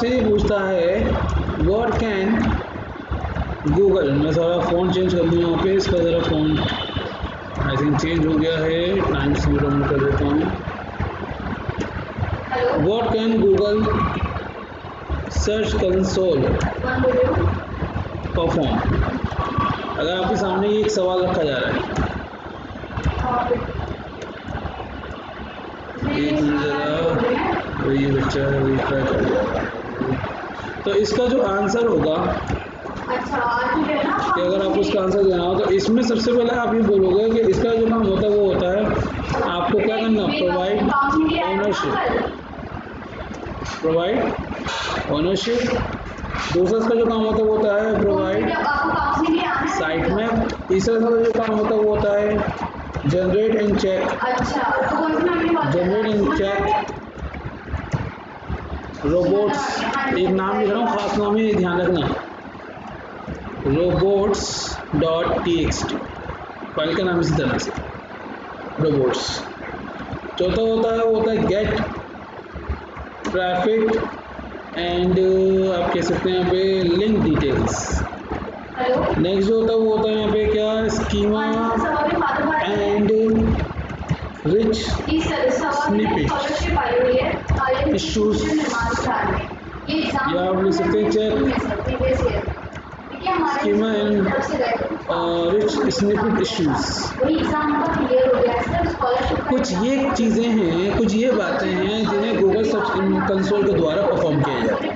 आपसे ये पूछता है व्हाट कैन गूगल, मैं थोड़ा फ़ोन चेंज कर दूँ यहाँ पे, इसका ज़रा फ़ोन आई थिंक चेंज हो गया है, टाइम्स न्यू रोमन कर देता हूँ। What can Google search console perform. अगर आपके सामने ये एक सवाल रखा जा रहा है, एक मिनट ज़रा, वही बच्चा है वही ट्राई कर रहा है। तो इसका जो आंसर होगा कि अगर आपको इसका आंसर देना हो तो इसमें सबसे पहले आप ये बोलोगे कि इसका जो काम होता है वो होता है आपको क्या करना, प्रोवाइड ओनरशिप। दूसरा इसका जो काम होता है वो होता है प्रोवाइड साइट मैप। तीसरा इसका जो काम होता है वो होता है जनरेट एंड चेक रोबोट्स। एक नाम लिख रहा हूँ, खास नाम है, ध्यान रखना, robots.txt फाइल का नाम इसी तरह से रोबोट्स। चौथा होता है वो होता है गेट ट्रैफिक एंड आप कह सकते हैं यहाँ पे लिंक डिटेल्स। नेक्स्ट जो होता है वो होता है यहाँ पे क्या, schema and rich snippet issues, या आप लिख सकते हैं check schema and rich snippet issues. कुछ ये चीज़ें हैं, कुछ ये बातें हैं जिन्हें गूगल सर्च कंसोल के द्वारा परफॉर्म किया जाता है।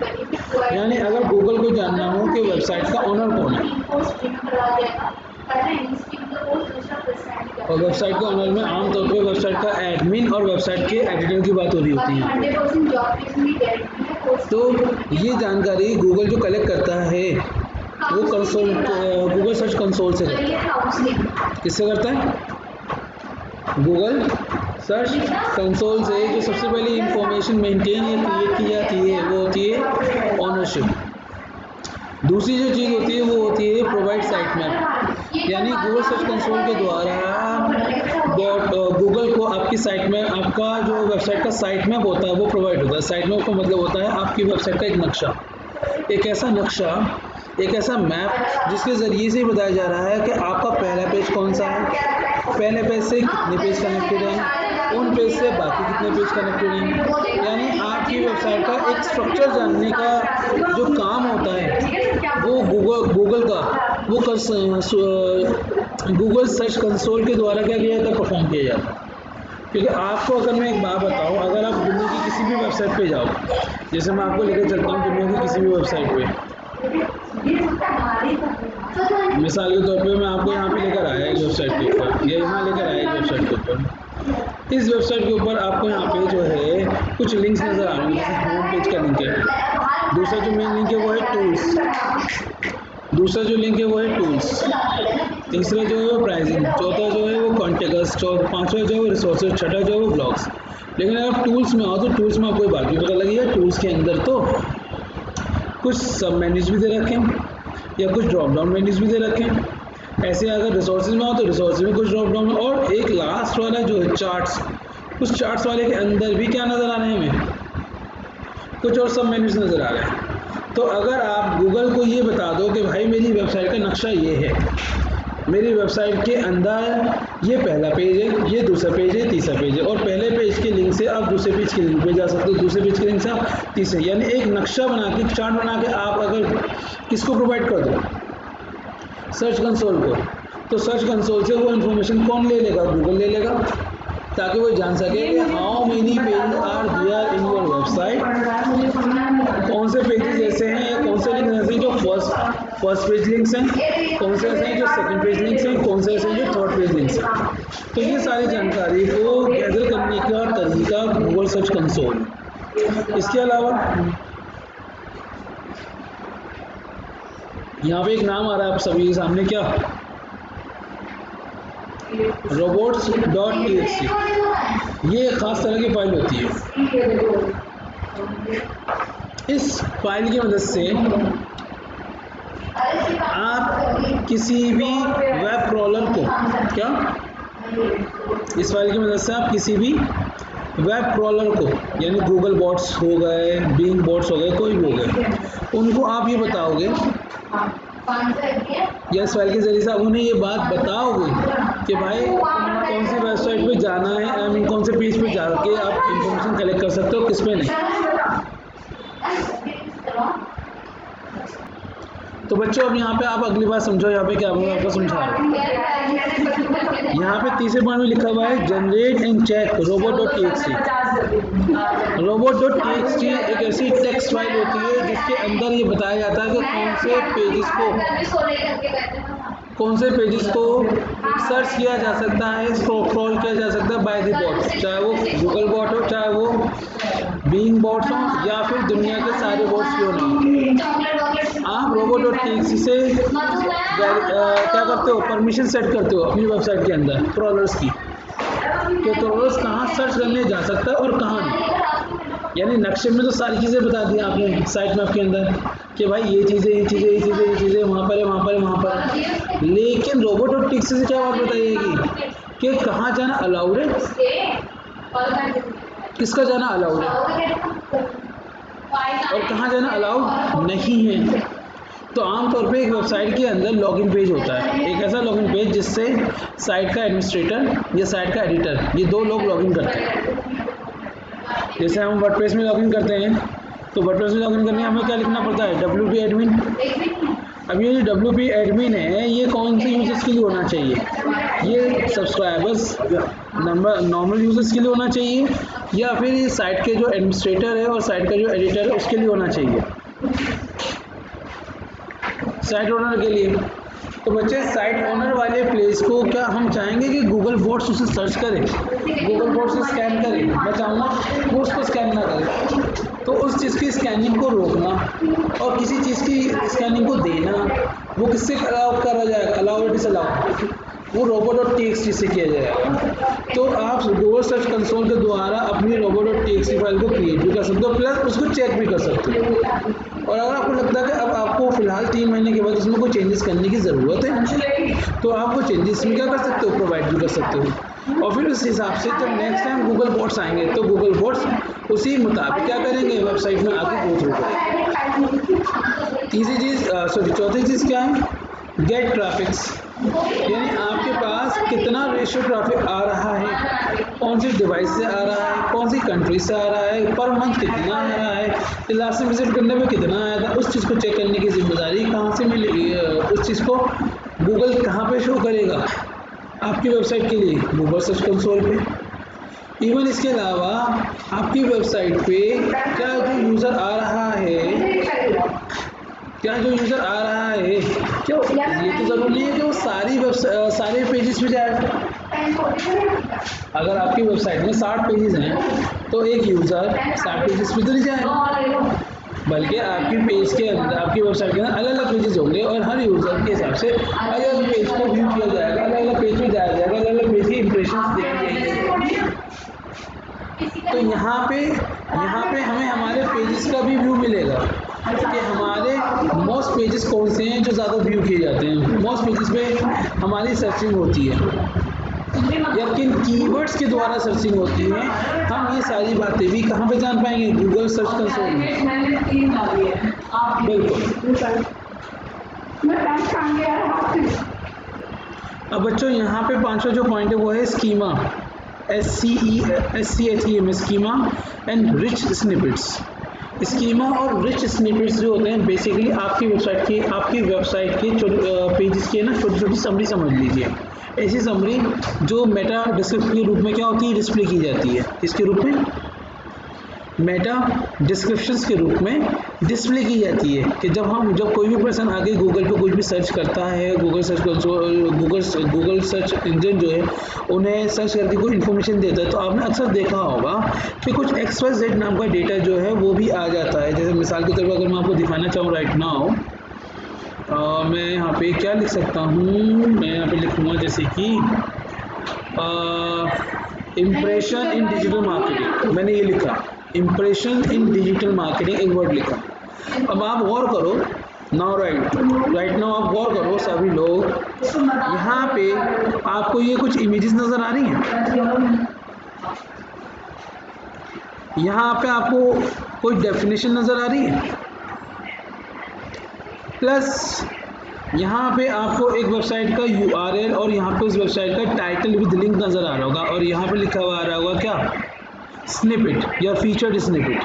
यानी अगर गूगल को जानना हो कि वेबसाइट का ओनर कौन है, और वेबसाइट के ऑनर में आमतौर पर वेबसाइट का एडमिन और वेबसाइट के एडिटर की बात हो रही होती है। तो ये जानकारी गूगल जो कलेक्ट करता है वो कंसोल, गूगल सर्च कंसोल से करता है। किससे करता है? गूगल सर्च कंसोल से। जो सबसे पहले इंफॉर्मेशन मेंटेन या क्रिएट की जाती है वो होती है ओनरशिप। दूसरी जो चीज़ होती है वो होती है प्रोवाइड साइट मैप। यानी गूगल सर्च कंसोल के द्वारा गूगल को आपकी साइट में, आपका जो वेबसाइट का साइट मैप होता है वो प्रोवाइड होता है। साइट मैप का मतलब होता है आपकी वेबसाइट का एक नक्शा, एक ऐसा नक्शा, एक ऐसा मैप जिसके ज़रिए से बताया जा रहा है कि आपका पहला पेज कौन सा है, पहले पेज से कितने पेज कनेक्टेड हैं, उन पेज से बाकी कितने पेज कनेक्टेड हैं। यानी आपकी वेबसाइट का एक स्ट्रक्चर जानने का जो काम होता है वो गूगल का वो गूगल सर्च कंसोल के द्वारा क्या किया जाता है, परफॉर्म किया जाता है। क्योंकि आपको अगर मैं एक बात बताऊं, अगर आप दुनिया की किसी भी वेबसाइट पे जाओ, जैसे मैं आपको लेकर चलता हूं दुनिया की किसी भी वेबसाइट पे, मिसाल के तौर पे मैं आपको यहाँ पे लेकर आया एक वेबसाइट के ऊपर, या यहाँ लेकर आया एक वेबसाइट के ऊपर। इस वेबसाइट के ऊपर आपको यहाँ पे जो है कुछ लिंक्स नज़र आ रहे हैं, जैसे होम पेज का लिंक है, दूसरा जो मेन लिंक है वो है टूल्स, तीसरा जो है वो प्राइसिंग, चौथा जो है वो कॉन्टेक्ट्स, पांचवा जो है वो रिसोर्सेज, छठा जो है वो ब्लॉग्स। लेकिन अगर टूल्स में आओ तो टूल्स में आपको एक बात भी पता लगी है, टूल्स के अंदर तो कुछ सब मेन्यूज भी दे रखे हैं या कुछ ड्रॉप डाउन मेन्यूज भी दे रखे हैं। ऐसे अगर रिसोर्सेज में आओ तो रिसोर्सेज में कुछ ड्रॉप डाउन, और एक लास्ट वाला जो है चार्ट्स, उस चार्ट्स वाले के अंदर भी क्या नज़र आ रहे हैं हमें, कुछ और सब मेन्यूज नज़र आ रहे हैं। तो अगर आप गूगल को ये बता दो कि भाई मेरी वेबसाइट का नक्शा ये है, मेरी वेबसाइट के अंदर ये पहला पेज है, ये दूसरा पेज है, तीसरा पेज है, और पहले पेज के लिंक से आप दूसरे पेज के लिंक पे जा सकते हो, दूसरे पेज के लिंक से आप तीसरे, यानी एक नक्शा बना के, चार्ट बना के आप अगर किसको प्रोवाइड कर दो, सर्च कंसोल को, तो सर्च कंसोल से वो इन्फॉर्मेशन कौन ले लेगा, गूगल ले लेगा, ताकि वो जान सके कि how many page are there in your website, कौन से पेजेस ऐसे हैं या कौन से लिंक ऐसे हैं जो फर्स्ट पेज लिंक्स हैं, कौन से ऐसे हैं जो सेकंड पेज लिंक्स हैं, कौन से ऐसे हैं जो थर्ड पेज लिंक्स हैं। तो ये सारी जानकारी को गैदर करने का तरीका गूगल सर्च कंसोल। इसके अलावा यहाँ पे एक नाम आ रहा है आप सभी के सामने, क्या, robots.txt। ये एक खास तरह की फाइल होती है। इस फाइल की मदद से आप किसी भी वेब क्रॉलर को, क्या, इस फाइल की मदद से आप किसी भी वेब क्रॉलर को, यानी गूगल बॉट्स हो गए, बिंग बॉट्स हो गए, कोई भी हो गए, उनको आप ये बताओगे या सवाल के जरिए से आप उन्हें ये बात बताओगे कि भाई कौन सी वेबसाइट पे जाना है, आई मीन कौन से पेज पे जाके आप इंफॉर्मेशन कलेक्ट कर सकते हो, किस पे नहीं। तो बच्चों अब यहाँ पे आप अगली बात समझो, यहाँ पे क्या मैं आपको समझा रहा हूँ। यहाँ पे तीसरे पॉइंट में लिखा हुआ है generate and check robot.txt। robot.txt एक ऐसी टेक्स्ट फाइल होती है जिसके अंदर ये बताया जाता है कि कौन से पेजेस को सर्च किया जा सकता है, स्क्रॉल किया जा सकता है बाय द बॉट, चाहे वो गूगल बॉट हो, चाहे वो बीइंग बॉट्स हो, या फिर दुनिया के सारे बॉट्स क्यों ना हो। आप robot.txt से क्या करते हो, परमिशन सेट करते हो अपनी वेबसाइट के अंदर क्रॉलर्स की, कि क्रॉलर्स कहाँ सर्च करने जा सकता है और कहाँ नहीं। यानी नक्शे में तो सारी चीज़ें बता दी आपने साइट मैप के अंदर कि भाई ये चीज़ें वहाँ पर है, वहाँ पर। लेकिन robot.txt से क्या बात बताइएगी कि कहाँ जाना अलाउड है, किसका जाना अलाउड है और कहाँ जाना अलाउड नहीं है। तो आमतौर पे एक वेबसाइट के अंदर लॉगिन पेज होता है, एक ऐसा लॉगिन पेज जिससे साइट का एडमिनिस्ट्रेटर या साइट का एडिटर, ये दो लोग लॉगिन करते हैं। जैसे हम वर्डप्रेस में लॉगिन करते हैं, तो वर्डप्रेस में लॉगिन करने हमें क्या लिखना पड़ता है, WP एडमिन। अब ये जो WP एडमिन है, ये कौन से यूजर्स के लिए होना चाहिए, ये सब्सक्राइबर्स नॉर्मल यूजर्स के लिए होना चाहिए, या फिर ये साइट के जो एडमिनिस्ट्रेटर है और साइट का जो एडिटर है उसके लिए होना चाहिए, साइट ओनर के लिए। तो बच्चे साइट ओनर वाले प्लेस को क्या हम चाहेंगे कि गूगल बॉट्स उसे सर्च करे, गूगल बॉट्स से स्कैन करे, मैं चाहूँगा वो उसको स्कैन ना करे। तो उस चीज़ की स्कैनिंग को रोकना और किसी चीज़ की स्कैनिंग को देना, वो किससे अलाउ करा जाएगा, अलाउ डिसअलाउ, वो robot.txt से किया जाएगा। तो आप गूगल सर्च कंसोल के द्वारा अपनी robot.txt फाइल को क्रिएट भी कर सकते हो, प्लस उसको चेक भी कर सकते हो। और अगर आपको लगता है कि अब आपको फिलहाल 3 महीने के बाद उसमें कोई चेंजेस करने की ज़रूरत है, तो आप वो चेंजेस भी क्या कर सकते हो, प्रोवाइड भी कर सकते हो। और फिर उस हिसाब से जब नेक्स्ट टाइम गूगल बॉट्स आएंगे तो गूगल बॉट्स उसी मुताबिक क्या करेंगे, वेबसाइट में आके गो थ्रू करेंगे। तीसरी चीज़ चौथी चीज़ क्या है, गेट ट्रैफिक्स, यानी आपके पास कितना रेशियो ट्रैफिक आ रहा है, कौन सी डिवाइस से आ रहा है, कौन सी कंट्री से आ रहा है, पर मंथ कितना आ रहा है, लास्ट में विजिट करने में कितना आया था, उस चीज़ को चेक करने की जिम्मेदारी कहाँ से मिलेगी, उस चीज़ को गूगल कहाँ पे शो करेगा आपकी वेबसाइट के लिए, गूगल सर्च कंसोल पे। इवन इसके अलावा आपकी वेबसाइट पे क्या जो यूज़र आ रहा है, क्या ये तो ज़रूरी नहीं है कि वो सारे पेजेस पे जाए। अगर आपकी वेबसाइट में 60 पेजेस हैं तो एक यूज़र 60 पेजेस पे तो नहीं जाएगा, बल्कि आपकी पेज के अंदर, आपकी वेबसाइट के अंदर अलग अलग पेजेस होंगे और हर यूज़र के हिसाब से अलग अलग पेज को व्यू किया जाएगा, अलग अलग पेज पे जाया जाएगा, अलग अलग पेज की इंप्रेशंस देखी जाएंगे। तो यहाँ पे हमें हमारे पेजेस का भी व्यू मिलेगा कि हमारे मोस्ट पेजेस कौन से हैं जो ज़्यादा व्यू किए जाते हैं, मोस्ट पेजेस पे हमारी सर्चिंग होती है या किन कीवर्ड्स के द्वारा सर्चिंग होती है। हम ये सारी बातें भी कहाँ पे जान पाएंगे, गूगल सर्च कंसोल में। बिल्कुल। अब बच्चों यहाँ पे 5वां जो पॉइंट है वो है schema, SCHEM, schema and rich snippets. Schema और रिच स्निपेट्स जो होते हैं बेसिकली आपकी वेबसाइट के पेजेस के ना छोटी छोटी समरी समझ लीजिए, ऐसी समरी जो मेटा डिस्क्रिप्शन के रूप में क्या होती है, डिस्प्ले की जाती है, इसके रूप में मेटा डिस्क्रिप्शंस के रूप में डिस्प्ले की जाती है कि जब कोई भी पर्सन आगे गूगल पे कुछ भी सर्च करता है, गूगल सर्च इंजन जो है उन्हें सर्च करके कोई इन्फॉर्मेशन देता है, तो आपने अक्सर देखा होगा कि कुछ XYZ नाम का डेटा जो है वो भी आ जाता है। जैसे मिसाल के तौर पर अगर मैं आपको दिखाना चाहूँ राइट नाउ, मैं यहाँ पे क्या लिख सकता हूँ, मैं यहाँ पे लिखूँगा जैसे कि इम्प्रेशन इन डिजिटल मार्केटिंग, मैंने ये लिखा इम्प्रेशन इन डिजिटल मार्केटिंग, एक वर्ड लिखा। अब आप गौर करो नाउ, राइट नाउ आप गौर करो सभी लोग, यहाँ पे आपको ये कुछ इमेजेस नज़र आ रही हैं, यहाँ पे आपको कोई डेफिनेशन नज़र आ रही है, प्लस यहाँ पे आपको एक वेबसाइट का URL और यहाँ पे उस वेबसाइट का टाइटल विद लिंक नज़र आ रहा होगा, और यहाँ पे लिखा हुआ आ रहा होगा क्या, स्निपेट या फीचर्ड स्निपेट।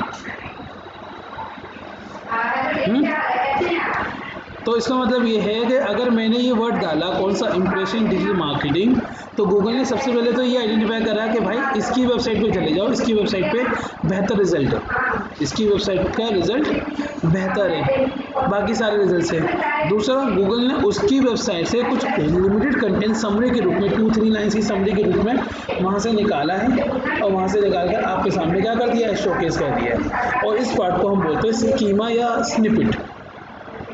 तो इसका मतलब ये है कि अगर मैंने ये वर्ड डाला कौन सा, इंप्रेशन डिजिटल मार्केटिंग, तो गूगल ने सबसे पहले तो ये आइडेंटिफाई करा कि भाई इसकी वेबसाइट पे चले जाओ, इसकी वेबसाइट पे बेहतर रिजल्ट है, इसकी वेबसाइट का रिजल्ट बेहतर है बाकी सारे रिजल्ट से। दूसरा, गूगल ने उसकी वेबसाइट से कुछ लिमिटेड कंटेंट समरी के रूप में 2-3 लाइन्स की समरी के रूप में वहाँ से निकाला है, और वहाँ से निकाल कर आपके सामने क्या कर दिया है, शोकेस कर दिया है। और इस पार्ट को हम बोलते हैं स्कीमा या स्निपेट।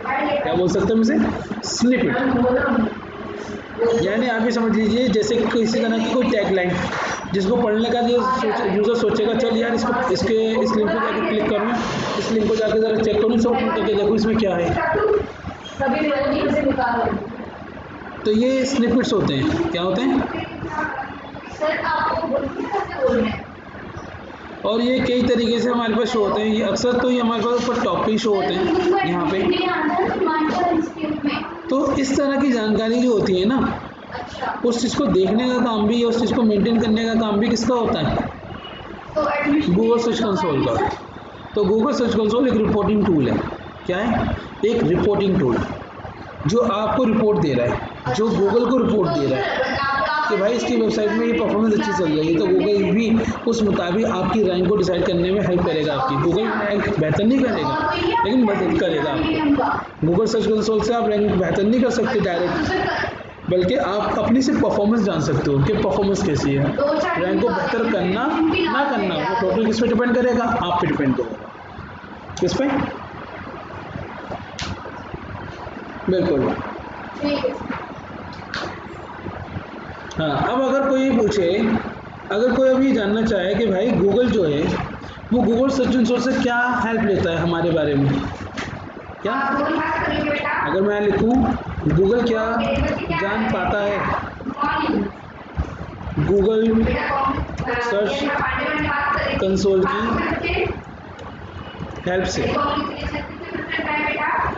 क्या बोल सकते हैं इसे, स्निपेट। यानी आप भी समझ लीजिए जैसे किसी तरह की कोई टैगलाइन जिसको पढ़ने का यूज़र सोचेगा चल यार इसको इस लिंक को जाकर क्लिक करूँ, इस लिंक को जाकर ज़रा चेक करूँ, सब करके देखो इसमें क्या है। तो ये स्निपेट्स होते हैं, क्या होते हैं, और ये कई तरीके से हमारे पास शो होते हैं। ये अक्सर तो ये हमारे पास ऊपर टॉप पे शो होते हैं यहाँ पे। तो इस तरह की जानकारी जो होती है ना, उस चीज़ को देखने का काम भी, उस चीज़ को मेंटेन करने का काम भी किसका होता है, गूगल सर्च कंसोल का। तो गूगल सर्च कंसोल एक रिपोर्टिंग टूल है। क्या है, एक रिपोर्टिंग टूल जो आपको रिपोर्ट दे रहा है, जो गूगल को रिपोर्ट दे रहा है कि भाई इसकी वेबसाइट में ये परफॉर्मेंस अच्छी चल रही है, तो गूगल भी उस मुताबिक आपकी रैंक को डिसाइड करने में हेल्प करेगा आपकी। गूगल रैंक बेहतर नहीं करेगा लेकिन मदद करेगा आपको। गूगल सर्च कंसोल से आप रैंक बेहतर नहीं कर सकते डायरेक्ट, बल्कि आप अपनी से परफॉर्मेंस जान सकते हो कि परफॉर्मेंस कैसी है। रैंक को बेहतर करना ना करना वो टोटल किस पे डिपेंड करेगा, आप पे डिपेंड करेगा। किस पे, बिल्कुल। हाँ, अब अगर कोई पूछे, अगर कोई अभी जानना चाहे कि भाई गूगल जो है वो गूगल सर्च कंसोल से क्या हेल्प लेता है हमारे बारे में, क्या, अगर मैं लिखूं गूगल क्या जान पाता है गूगल सर्च कंसोल की हेल्प से,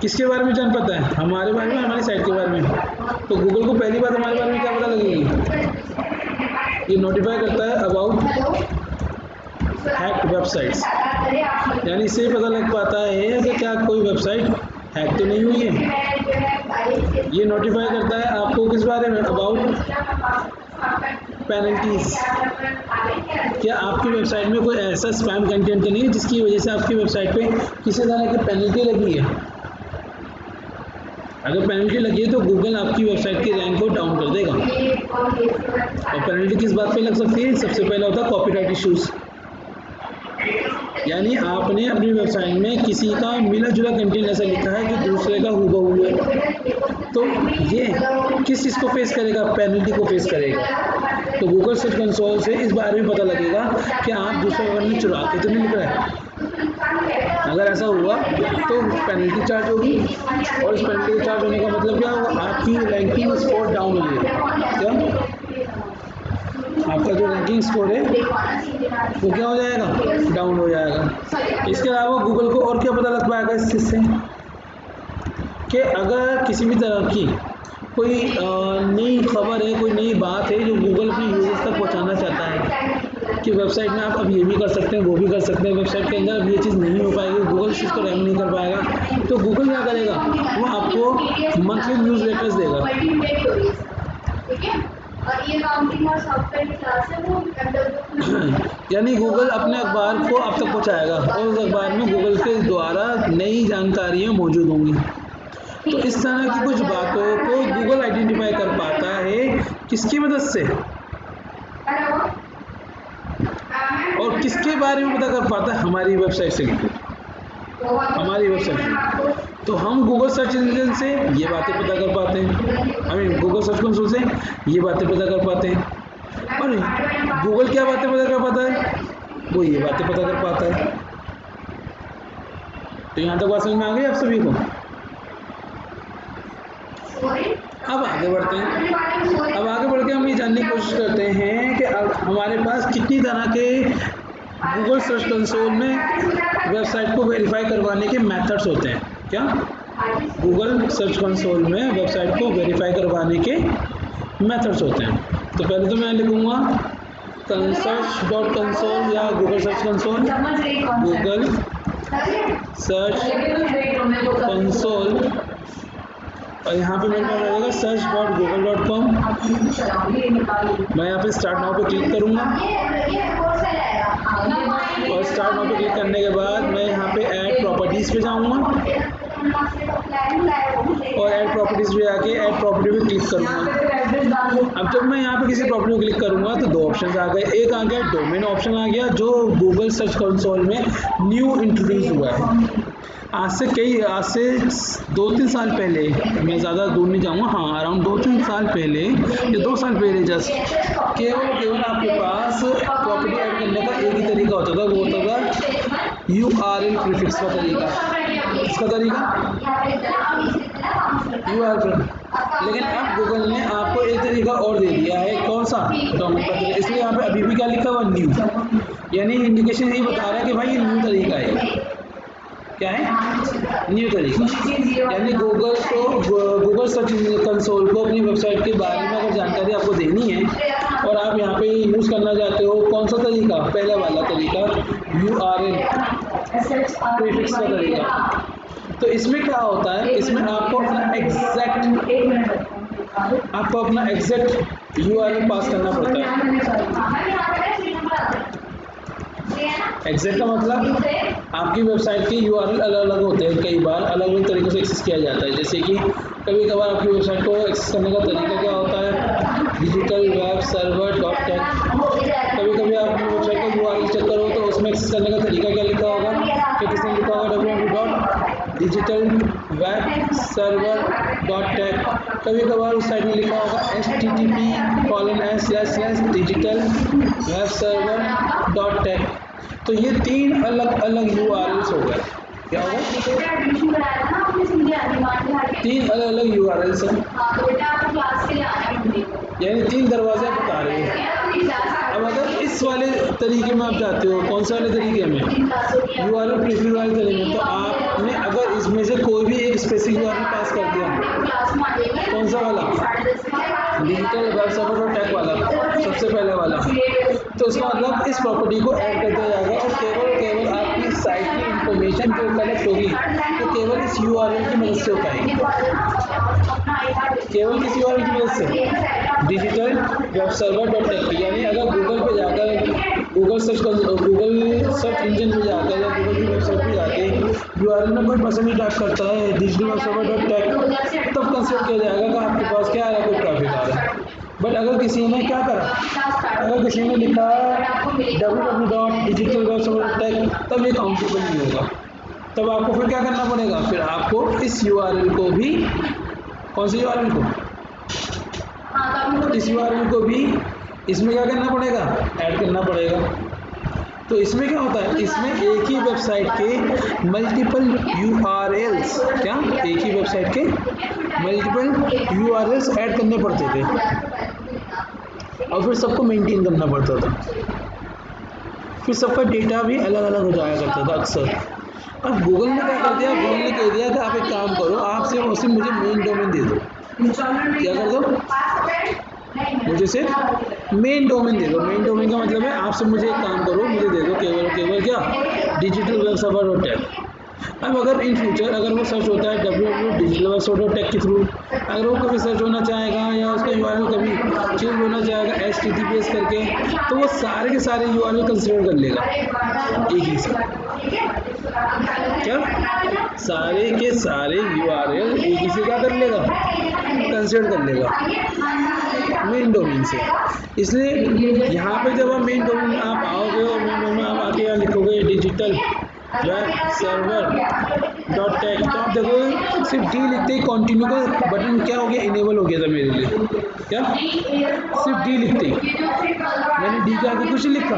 किसके बारे में जान पाता है, हमारे बारे में, हमारी साइट के बारे में। तो गूगल को पहली बात हमारे बारे में क्या पता लगेगी, ये नोटिफाई करता है अबाउट हैक्ड वेबसाइट्स, यानी इससे पता लग पाता है कि क्या कोई वेबसाइट हैक तो नहीं हुई है। ये नोटिफाई करता है आपको किस बारे में, अबाउट पेनल्टीज, क्या आपकी वेबसाइट में कोई ऐसा स्पैम कंटेंट तो नहीं है जिसकी वजह से आपकी वेबसाइट पे किसी तरह की पेनल्टी लगी है। अगर पेनल्टी लगी है तो गूगल आपकी वेबसाइट की रैंक को डाउन कर देगा। और पेनल्टी किस बात पे लग सकती है, सबसे पहला होता है कॉपीराइट इश्यूज, यानी आपने अपनी वेबसाइट में किसी का मिला जुला कंटेंट ऐसा लिखा है जो दूसरे का हूबहू है, तो ये किस चीज़ को फेस करेगा, पेनल्टी को फेस करेगा। तो गूगल सर्च कंसोल से इस बारे में पता लगेगा कि आप दूसरे में चुरा के तो नहीं लिख रहे हैं। अगर ऐसा हुआ तो पेनल्टी चार्ज होगी, और इस पेनल्टी चार्ज होने का मतलब क्या होगा, आपकी रैंकिंग स्कोर डाउन हो जाएगा। क्या, आपका जो रैंकिंग स्कोर है वो क्या हो जाएगा, डाउन हो जाएगा। इसके अलावा गूगल को और क्या पता लग पाएगा इस चीज़ से, कि अगर किसी भी तरह की कोई नई खबर है, कोई नई बात है जो गूगल अपने यूजर्स तक पहुंचाना चाहता है कि वेबसाइट में आप अब ये भी कर सकते हैं, वो भी कर सकते हैं, वेबसाइट के अंदर अब ये चीज़ नहीं हो पाएगी, गूगल इस चीज़ को रैंक नहीं कर पाएगा, तो गूगल क्या करेगा, वो आपको मंथली न्यूज़ लेटर्स देगा। यानी गूगल अपने अखबार को आप तक पहुंचाएगा और उस अखबार में गूगल के द्वारा नई जानकारियाँ मौजूद होंगी। तो इस तरह की कुछ बातों को गूगल आइडेंटिफाई कर पाता है किसकी मदद से, और किसके बारे में पता कर पाता है, हमारी वेबसाइट से हमारी वेबसाइट से। तो हम गूगल सर्च इंजन से ये बातें पता कर पाते हैं, गूगल सर्च कंसोल से ये बातें पता कर पाते हैं, और गूगल क्या बातें पता कर पाता है, वो ये बातें पता कर पाता है। तो यहाँ तक बात समझ में आ गई आप सभी को। अब आगे बढ़ते हैं, अब आगे बढ़ के हम ये जानने की कोशिश करते हैं कि अब हमारे पास कितनी तरह के गूगल सर्च कंसोल में वेबसाइट को वेरीफाई करवाने के मेथड्स होते हैं। क्या? गूगल सर्च कंसोल में वेबसाइट को वेरीफाई करवाने के मेथड्स होते हैं। तो पहले तो मैं लिखूँगा search.console या Google search console, Google search console, और यहाँ पे मेरे पास आ जाएगा search.google.com। मैं यहाँ पे स्टार्ट नाउ पे क्लिक करूँगा और स्टार्ट नाउ पे क्लिक करने के बाद मैं यहाँ पे ऐड प्रॉपर्टीज़ पे जाऊँगा और ऐड प्रॉपर्टीज़ पे जाके ऐड प्रॉपर्टी पे क्लिक करूँगा। अब जब मैं यहाँ पे किसी प्रॉपर्टी पे क्लिक करूँगा तो दो ऑप्शन आ गए। एक आ गया डोमेन ऑप्शन आ गया, जो गूगल सर्च कंसोल में न्यू इंट्रोड्यूस हुआ है। आज से 2-3 साल पहले, मैं ज़्यादा दूर नहीं जाऊँगा, हाँ अराउंड 2-3 साल पहले या 2 साल पहले जस्ट केवल आपके पास प्रॉपर्टी ऐड करने का एक ही तरीका होता था, वो होता था URL प्रीफिक्स का तरीका। इसका तरीका URL, लेकिन अब गूगल ने आपको एक तरीका और दे दिया है। कौन सा? डोमेन का तरीका। इसलिए यहाँ पे अभी भी क्या लिखा हुआ? न्यू, यानी इंडिकेशन यही बता रहा है कि भाई ये न्यू तरीका है। क्या है? न्यू तरीका। यानी गूगल सर्च कंसोल को अपनी वेबसाइट के बारे में अगर जानकारी आपको देनी है और आप यहाँ पे यूज़ करना चाहते हो कौन सा तरीका? पहले वाला तरीका, URL प्रीफिक्स का तरीका। तो इसमें क्या होता है, इसमें आपको अपना एग्जैक्ट URL पास करना पड़ता है। एग्जैक्ट का मतलब आपकी वेबसाइट के URL अलग अलग होते हैं, कई बार अलग अलग तरीक़ों से एक्सेस किया जाता है। जैसे कि कभी कभार आपकी वेबसाइट को एक्सेस करने का तरीका क्या होता है? Digital web server dot take. कभी कभी आप अपनी वेबसाइट का URL चेक करो तो उसमें एक्सेस करने का तरीका क्या लिखा होगा? कि किसने लिखा होगा www.digitalwebserver.tech। कभी कभार उस साइट में लिखा होगा http://digitalwebserver.tech। तो ये 3 अलग अलग URLs हो गए। क्या होगा? 3 अलग अलग URLs हैं, यानी 3 दरवाजे बता रहे हैं। अब अगर इस वाले तरीके में आप जाते हो, कौन सा वाले तरीके में? URL प्रीफिक्स वाले तरीके में, तो आपने अगर इसमें से कोई भी एक स्पेसिफिक URL पास कर दिया, कौन सा वाला? डिजिटल वेब सर्वर और टेक वाला, सबसे पहले वाला, तो उसका मतलब इस प्रॉपर्टी को ऐड कर दिया जाएगा और केवल आपकी साइट की इंफॉर्मेशन जो कलेक्ट होगी तो केवल इस URL की मदद से हो पाएगी। केवल किस URL की मदद से? Digital web server dot take. यानी अगर गूगल पे जाकर गूगल सर्च इंजन में जाकर या गूगल की वेबसाइट पे जाके URL में कोई पर्सन टाइप करता है digital web server dot take, तब कंसिडर किया जाएगा कि आपके पास क्या आ रहा है, कोई ट्रैफिक आ रहा है। बट अगर किसी ने क्या करा, अगर किसी ने लिखा www.digitalwebserver.tech, तब ये काउंटेबल नहीं होगा। तब आपको फिर क्या करना पड़ेगा? फिर आपको इस URL को भी, कौन सी URL को? इस URL को भी इसमें क्या करना पड़ेगा? ऐड करना पड़ेगा। तो इसमें क्या होता है? इसमें एक ही वेबसाइट के मल्टीपल URLs, क्या एक ही वेबसाइट के मल्टीपल URLs ऐड करने पड़ते थे और फिर सबको मेंटेन करना पड़ता था। फिर सबका डेटा भी अलग अलग हो जाया करता था अक्सर। अब गूगल ने क्या कर दिया? गूगल ने कह दिया कि आप एक काम करो, आप सिर्फ मुझे मेन डोमेन दे दो। क्या कर दो? मुझे सिर्फ मेन डोमेन दे दो। मेन डोमेन का मतलब है आपसे मुझे एक काम करो, मुझे दे दो केवल क्या? Digital web server dot take. अब अगर इन फ्यूचर अगर वो सर्च होता है www.digitalwebserver.tech के थ्रू, अगर वो कभी सर्च होना चाहेगा या उसका URL कभी चेंज होना चाहेगा HTTPS करके, तो वो सारे के सारे URL कंसिडर कर लेगा एक ही से। क्या? सारे के सारे URL एक ही से क्या कर लेगा? कंसिडर कर लेगा मेन डोमेन से। इसलिए यहाँ पे जब आप मेन डोमेन में आप आओगे और मेन डोमेन में आप आके यहाँ लिखोगे digital web server dot take, तो आप देखोगे सिर्फ D लिखते ही कंटिन्यू का बटन क्या हो गया? इनेबल हो गया था मेरे लिए। क्या? सिर्फ D लिखते ही मैंने D के आगे कुछ नहीं लिखा,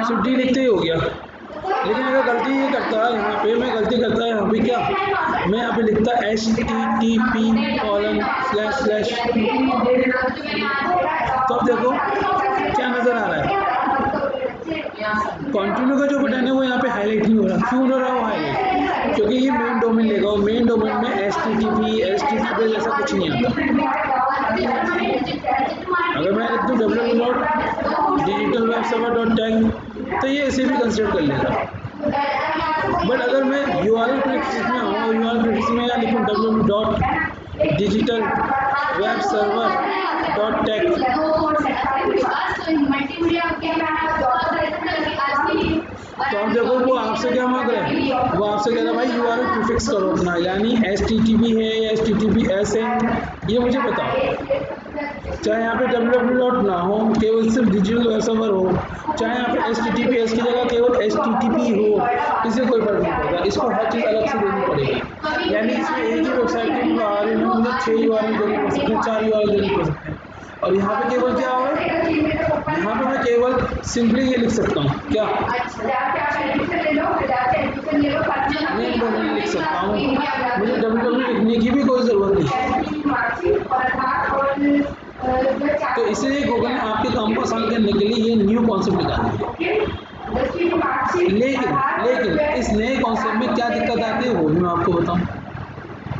सिर्फ D लिखते ही हो गया। लेकिन अगर गलती ये करता है यहाँ पे, मैं गलती करता है यहाँ पे क्या, मैं यहाँ पे लिखता http:// तो अब देखो क्या नज़र आ रहा है, कंटिन्यू का जो बटन है वो यहाँ पे हाईलाइट नहीं हो रहा। क्यों हो रहा है वो हाईलाइट? क्योंकि ये मेन डोमेन लेगा और मेन डोमेन में HTTP जैसा कुछ नहीं आता। अगर मैं लिख दूँ www.digitalwebserver.tech तो ये इसे भी कंसिडर कर लेगा। बट अगर मैं URL प्रीफिक्स में आऊँ और URL प्रीफिक्स में यहाँ लिखूँ www.digitalwebserver.tech तो आप देखो वो आपसे क्या मांग रहा है, वो आपसे कह रहा है भाई URL प्रीफिक्स करो अपना, यानी HTTP है या HTTPS है ये मुझे बताओ। चाहे यहाँ पे www ना हो, केवल सिर्फ डिजिटल वेब सर्वर हो, चाहे यहाँ पे HTTPS की जगह केवल HTTP हो, इससे कोई फर्क नहीं पड़ता। इसको हर चीज़ अलग से देनी पड़ेगी। यानी इसमें एक ही वेबसाइट के बारे में मुझे 6 URL देने पड़ सकते हैं, 4 URL देने पड़ सकते हैं। और यहाँ पे केवल क्या होगा, यहाँ पे मैं केवल सिंपली ये लिख सकता हूँ क्या, मेन डोमेन लिख सकता हूँ, मुझे www लिखने की भी कोई ज़रूरत नहीं। तो इसलिए गूगल ने आपके काम को आसान करने के लिए ये न्यू कॉन्सेप्ट निकाला है। लेकिन इस नए कॉन्सेप्ट में क्या दिक्कत आती है वो भी मैं आपको बताऊं।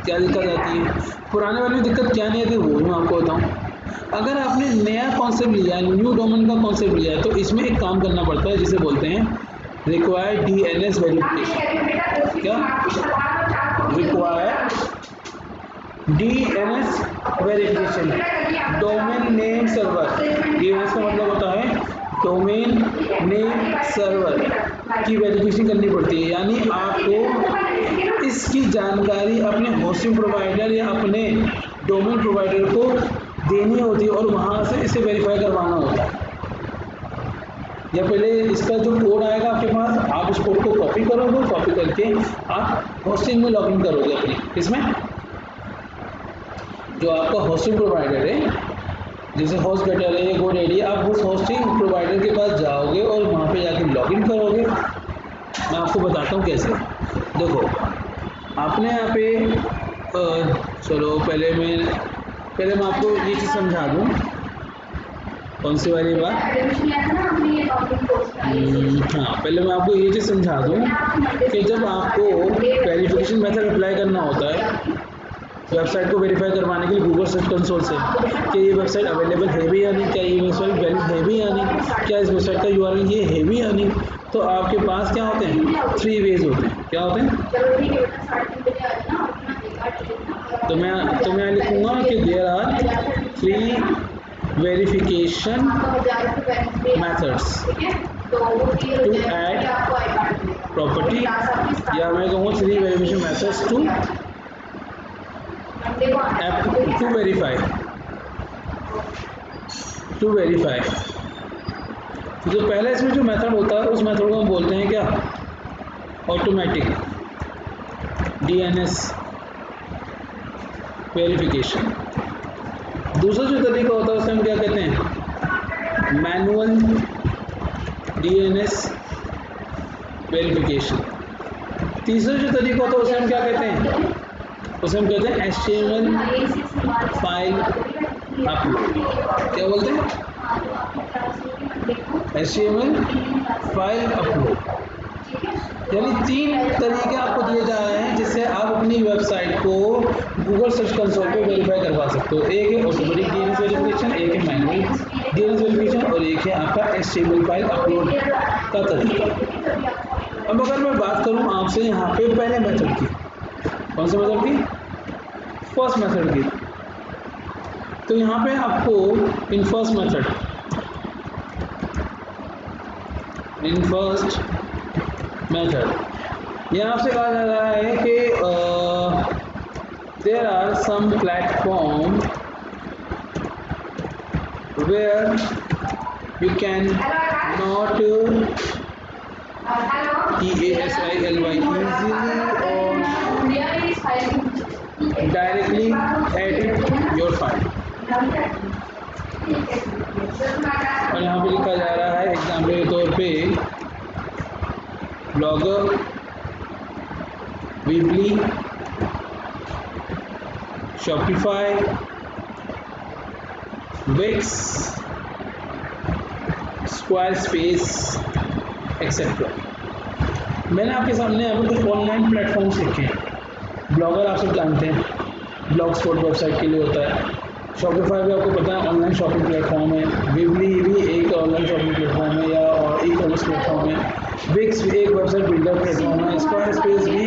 क्या दिक्कत आती है, पुराने वाले में दिक्कत क्या नहीं आती वो भी मैं आपको बताऊं। अगर आपने नया कॉन्सेप्ट लिया, न्यू डोमेन का कॉन्सेप्ट लिया, तो इसमें एक काम करना पड़ता है जिसे बोलते हैं रिक्वायर्ड DNS वेरिफिकेशन। क्या required DNS verification, domain name server. DNS का मतलब होता है डोमेन नेम सर्वर की वेरिफिकेशन करनी पड़ती है। यानी आपको इसकी जानकारी अपने होस्टिंग प्रोवाइडर या अपने डोमेन प्रोवाइडर को देनी होती है और वहाँ से इसे वेरीफाई करवाना होता है। या पहले इसका जो कोड आएगा आपके पास, आप उस कोड को कॉपी करोगे, कॉपी करके आप होस्टिंग में लॉगिन करोगे अपनी, इसमें जो आपका होस्टिंग प्रोवाइडर है, जैसे होस्टगेटर है, GoDaddy, आप उस होस्टिंग प्रोवाइडर के पास जाओगे और वहाँ पे जाके लॉगिन करोगे। मैं आपको बताता हूँ कैसे। देखो आपने यहाँ पे चलो पहले मैं आपको ये चीज़ समझा दूँ। कौन सी वाली बात? हाँ, पहले मैं आपको ये चीज़ समझा दूँ कि जब आपको वेरिफिकेशन मेथड अप्लाई करना होता है वेबसाइट को वेरीफाई करवाने के लिए गूगल सर्च कंसोल से, कि ये वेबसाइट अवेलेबल है भी या नहीं, क्या ये वेबसाइट वैलिड है भी या नहीं, क्या इस वेबसाइट का URL ये है भी या नहीं, तो आपके पास क्या होते हैं, 3 वेज होते हैं। क्या होते हैं? तो मैं लिखूँगा कि there are 3 verification methods to add property, या मैं कहूँगा 3 वेरिफिकेशन मेथड्स टू वेरीफाई। जो पहले इसमें जो मेथड होता है उस मेथड को हम बोलते हैं क्या, ऑटोमेटिक DNS वेरिफिकेशन। दूसरा जो तरीका होता है उसे हम क्या कहते हैं, मैनुअल DNS वेरिफिकेशन। तीसरा जो तरीका होता है उसे हम क्या कहते हैं, उसे हम कहते हैं HTML फाइल अपलोड। क्या बोलते हैं? HTML file upload. यानी 3 तरीके आपको दिए जा रहे हैं जिससे आप अपनी वेबसाइट को गूगल सर्च कंसोल पे वेरीफाई करवा सकते हो। एक है ऑटोमेटिक DNS वेरिफिकेशन, एक है मैनुअल DNS वेरिफिकेशन और एक है आपका HTML फाइल अपलोड का तरीका। अब अगर मैं बात करूं आपसे यहाँ पे पहले मेथड की, कौन से मेथड की? फर्स्ट मेथड की। तो यहाँ पे आपको इन फर्स्ट मेथड यहाँ आपसे कहा जा रहा है कि there are some platform where you can not easily or directly edit your file। और यहाँ पे लिखा जा रहा है एग्जाम्पल के तौर पे Blogger, Weebly, Shopify, Wix, Squarespace etcetera. मैंने आपके सामने यहाँ पर कुछ ऑनलाइन प्लेटफॉर्म्स लिखे हैं। ब्लॉगर आप सब जानते हैं, ब्लॉग स्पॉट वेबसाइट के लिए होता है। शॉपिफाई भी आपको पता है ऑनलाइन शॉपिंग प्लेटफॉर्म है। वीबली भी एक ऑनलाइन शॉपिंग प्लेटफॉर्म है या ई कॉमर्स प्लेटफॉर्म है। विक्स भी एक वेबसाइट बिल्डर प्लेटफॉर्म है। स्क्वायरस्पेस भी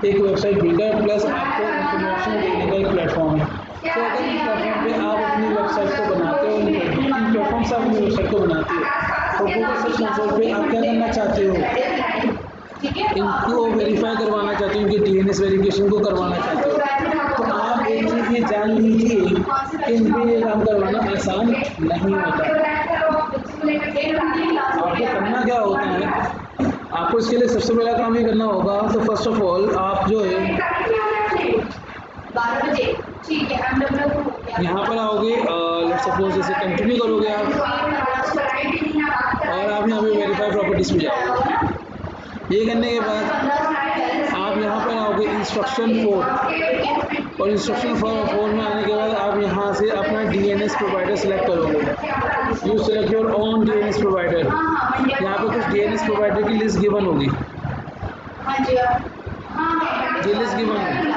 एक वेबसाइट बिल्डर प्लस आपको इंफॉर्मेशन देने का एक प्लेटफॉर्म है। तो अगर इन प्लेटफॉर्म पे आप अपनी वेबसाइट को बनाते हो, इन प्लेटफॉर्म से आप अपनी वेबसाइट को बनाते हो तो गूगल सर्च कंसोल पे आप क्या करना चाहते हो, इनको वेरीफाई करवाना चाहते हो, इनके डीएनएस वेरिफिकेशन को करवाना चाहते हो, तो आप एक चीज़ ये जान लीजिए कि इन पे ये काम करवाना आसान नहीं होता। आपको करना क्या होता है, आपको इसके लिए सबसे पहला काम ये करना होगा। तो फर्स्ट ऑफ ऑल आप जो है यहाँ पर आओगे, लेट्स सपोज जैसे कंटिन्यू करोगे आप और आप यहाँ पे वेरीफाई प्रॉपर्टीज में जाओगे। ये करने के बाद आप यहाँ पर आओगे इंस्ट्रक्शन 4 और इंस्ट्रक्शन 4 में आने के बाद आप यहाँ से अपना डीएनएस प्रोवाइडर सेलेक्ट करोगे। You select your own DNS provider. यहाँ पे कुछ डीएनएस प्रोवाइडर की लिस्ट गिवन होगी, ये लिस्ट गिवन होगी।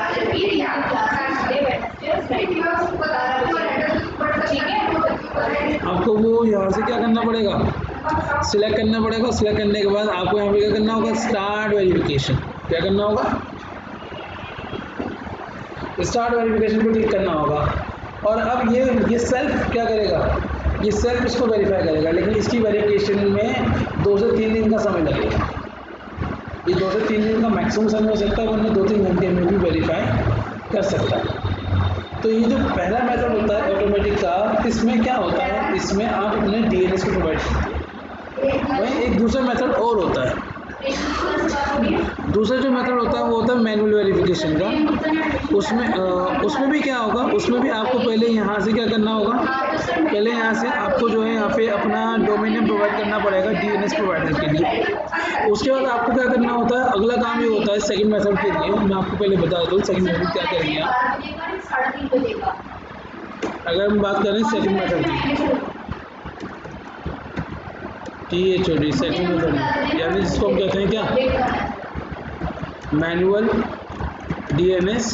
आपको वो यहाँ से क्या करना पड़ेगा, सिलेक्ट करना पड़ेगा। सिलेक्ट करने के बाद आपको यहाँ पे क्या करना होगा, स्टार्ट वेरिफिकेशन। क्या करना होगा, स्टार्ट वेरिफिकेशन पे क्लिक करना होगा। और अब ये सेल्फ क्या करेगा, ये सेल्फ इसको वेरीफाई करेगा, लेकिन इसकी वेरिफिकेशन में 2 से 3 दिन का समय लगेगा। ये 2 से 3 दिन का मैक्सिमम समय हो सकता है, वरना 2-3 घंटे में भी वेरीफाई कर सकता है। तो ये जो पहला मेथड होता है ऑटोमेटिक का, इसमें क्या होता है, इसमें आप अपने डीएनएस को प्रोवाइड करते हैं। वहीं एक दूसरा मेथड और होता है, दूसरा जो मेथड होता है वो होता है मैनुअल वेरिफिकेशन का। उसमें भी क्या होगा, उसमें भी आपको पहले यहाँ से क्या करना होगा, पहले यहाँ से आपको जो है यहाँ पे अपना डोमेन नेम प्रोवाइड करना पड़ेगा डीएनएस प्रोवाइडर के लिए। उसके बाद आपको क्या करना होता है, अगला काम ये होता है सेकंड मेथड के लिए। मैं आपको पहले बता दूँ सेकंड मेथड क्या करेंगे आप। अगर हम बात करें सेकंड मेथड की, THOD सेकंड मेथड, यानी जिसको हम कहते हैं क्या, मैनुअल डीएनएस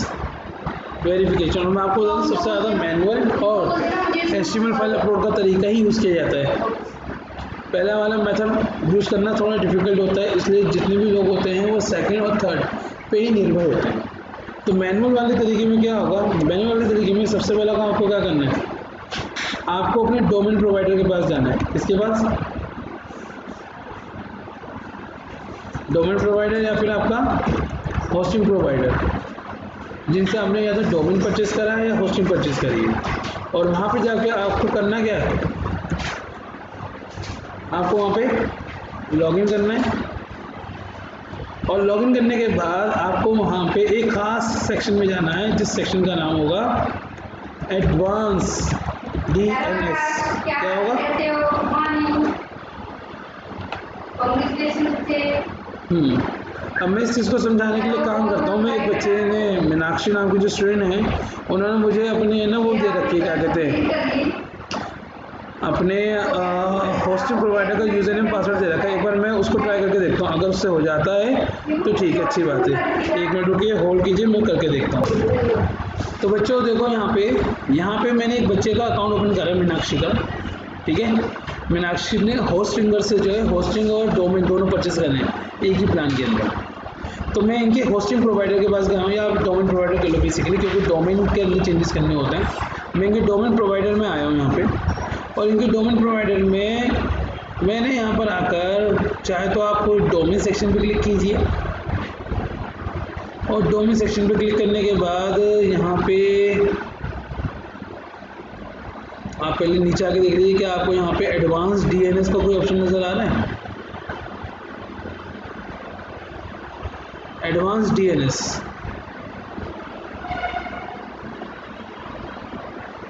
वेरिफिकेशन। मैं आपको बता दूं सबसे ज़्यादा मैनुअल और HTML फाइल अपलोड का तरीका ही यूज़ किया जाता है। पहला वाला मेथड यूज़ करना थोड़ा डिफिकल्ट होता है, इसलिए जितने भी लोग होते हैं वो सेकंड और थर्ड पे ही निर्भर होते हैं। तो मैनुअल वाले तरीके में क्या होगा, मैनुअल वाले तरीके में सबसे पहला काम आपको क्या करना है, आपको अपने डोमेन प्रोवाइडर के पास जाना है। इसके पास डोमेन प्रोवाइडर या फिर आपका होस्टिंग प्रोवाइडर, जिनसे आपने या तो डोमेन परचेस करा है या होस्टिंग परचेस करी है। और वहाँ पे जाके आपको करना क्या है, आपको वहाँ पे लॉगिन करना है। और लॉगिन करने के बाद आपको वहाँ पे एक खास सेक्शन में जाना है, जिस सेक्शन का नाम होगा एडवांस DNS। क्या होगा, अब मैं इस चीज़ को समझाने के लिए काम करता हूँ। मैं एक बच्चे ने, मीनाक्षी नाम की जो स्टूडेंट है, उन्होंने मुझे अपने ना वो दे रखी है, क्या कहते हैं, अपने होस्टिंग प्रोवाइडर का यूज़र नेम पासवर्ड दे रखा है। एक बार मैं उसको ट्राई करके देखता हूँ, अगर उससे हो जाता है तो ठीक है, अच्छी बात है। 1 मिनट रुकिए, होल्ड कीजिए, मैं करके देखता हूँ। तो बच्चों देखो यहाँ पे मैंने एक बच्चे का अकाउंट ओपन करा है, मीनाक्षी का, ठीक है। मीनाक्षी ने होस्टिंगर से जो है होस्टिंग और डोमेन दोनों परचेस करने हैं एक ही प्लान के अंदर। तो मैं इनके होस्टिंग प्रोवाइडर के पास गया हूँ, या आप डोमेन प्रोवाइडर के लिए बेसिकली, क्योंकि डोमेन के अंदर चेंजेस करने होते हैं। मैं इनके डोमेन प्रोवाइडर में आया हूँ यहाँ पे, और इनके डोमेन प्रोवाइडर में मैंने यहाँ पर आकर, चाहे तो आप डोमेन सेक्शन पे क्लिक कीजिए, और डोमेन सेक्शन पे क्लिक करने के बाद यहाँ पे आप पहले नीचे आके देख लीजिए कि आपको यहाँ पे एडवांस DNS का कोई ऑप्शन नज़र आ रहा है। एडवांस DNS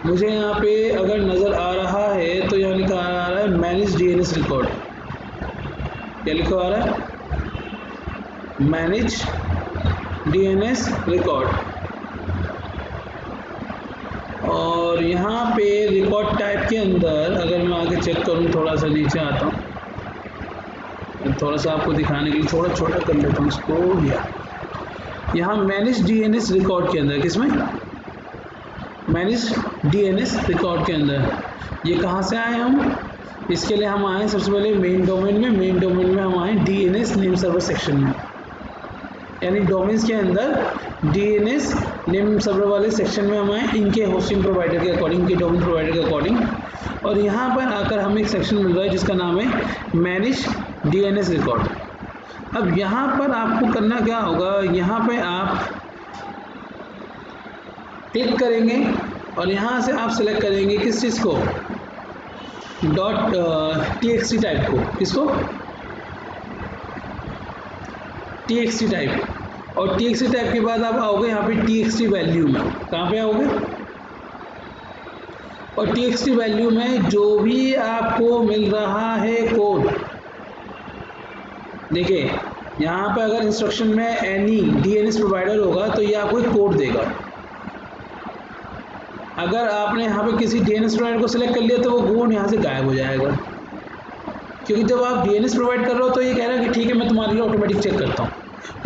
मुझे यहाँ पे अगर नज़र आ रहा है तो यहाँ लिखा आ रहा है मैनेज DNS रिकॉर्ड। क्या लिखा आ रहा है, मैनेज डीएनएस रिकॉर्ड, और यहाँ पे रिकॉर्ड टाइप के अंदर अगर मैं आगे चेक करूँ, थोड़ा सा नीचे आता हूँ, थोड़ा सा आपको दिखाने के लिए थोड़ा छोटा कर लेता हूँ इसको। यहाँ मैनेज डीएनएस रिकॉर्ड के अंदर, किसमें? मैनेज डीएनएस रिकॉर्ड के अंदर। ये कहाँ से आए हम? इसके लिए हम आए सबसे पहले मेन डोमेन में। मेन डोमेन में हम आए डीएनएस नेम सर्वर सेक्शन में, यानी डोमेन्स के अंदर डीएनएस नेम सर्वर वाले सेक्शन में हम आए, इनके होस्टिंग प्रोवाइडर के अकॉर्डिंग, इनके डोमेन प्रोवाइडर के अकॉर्डिंग। और यहाँ पर आकर हमें एक सेक्शन मिल रहा है जिसका नाम है मैनेज डीएनएस रिकॉर्ड। अब यहाँ पर आपको करना क्या होगा, यहाँ पे आप क्लिक करेंगे और यहाँ से आप सेलेक्ट करेंगे किस चीज़ को, .txt टाइप को, किसको, txt टाइप। और txt टाइप के बाद आप आओगे यहाँ पे txt वैल्यू में। कहाँ पे आओगे? और txt वैल्यू में जो भी आपको मिल रहा है कोड, देखिए यहाँ पे अगर इंस्ट्रक्शन में एनी डीएनएस प्रोवाइडर होगा तो ये आपको एक कोड देगा। अगर आपने यहाँ पे किसी डीएनएस प्रोवाइडर को सिलेक्ट कर लिया तो वो कोड यहाँ से गायब हो जाएगा, क्योंकि जब आप डीएनएस प्रोवाइड कर रहे हो तो ये कह रहा है कि ठीक है मैं तुम्हारे लिए ऑटोमेटिक चेक करता हूँ।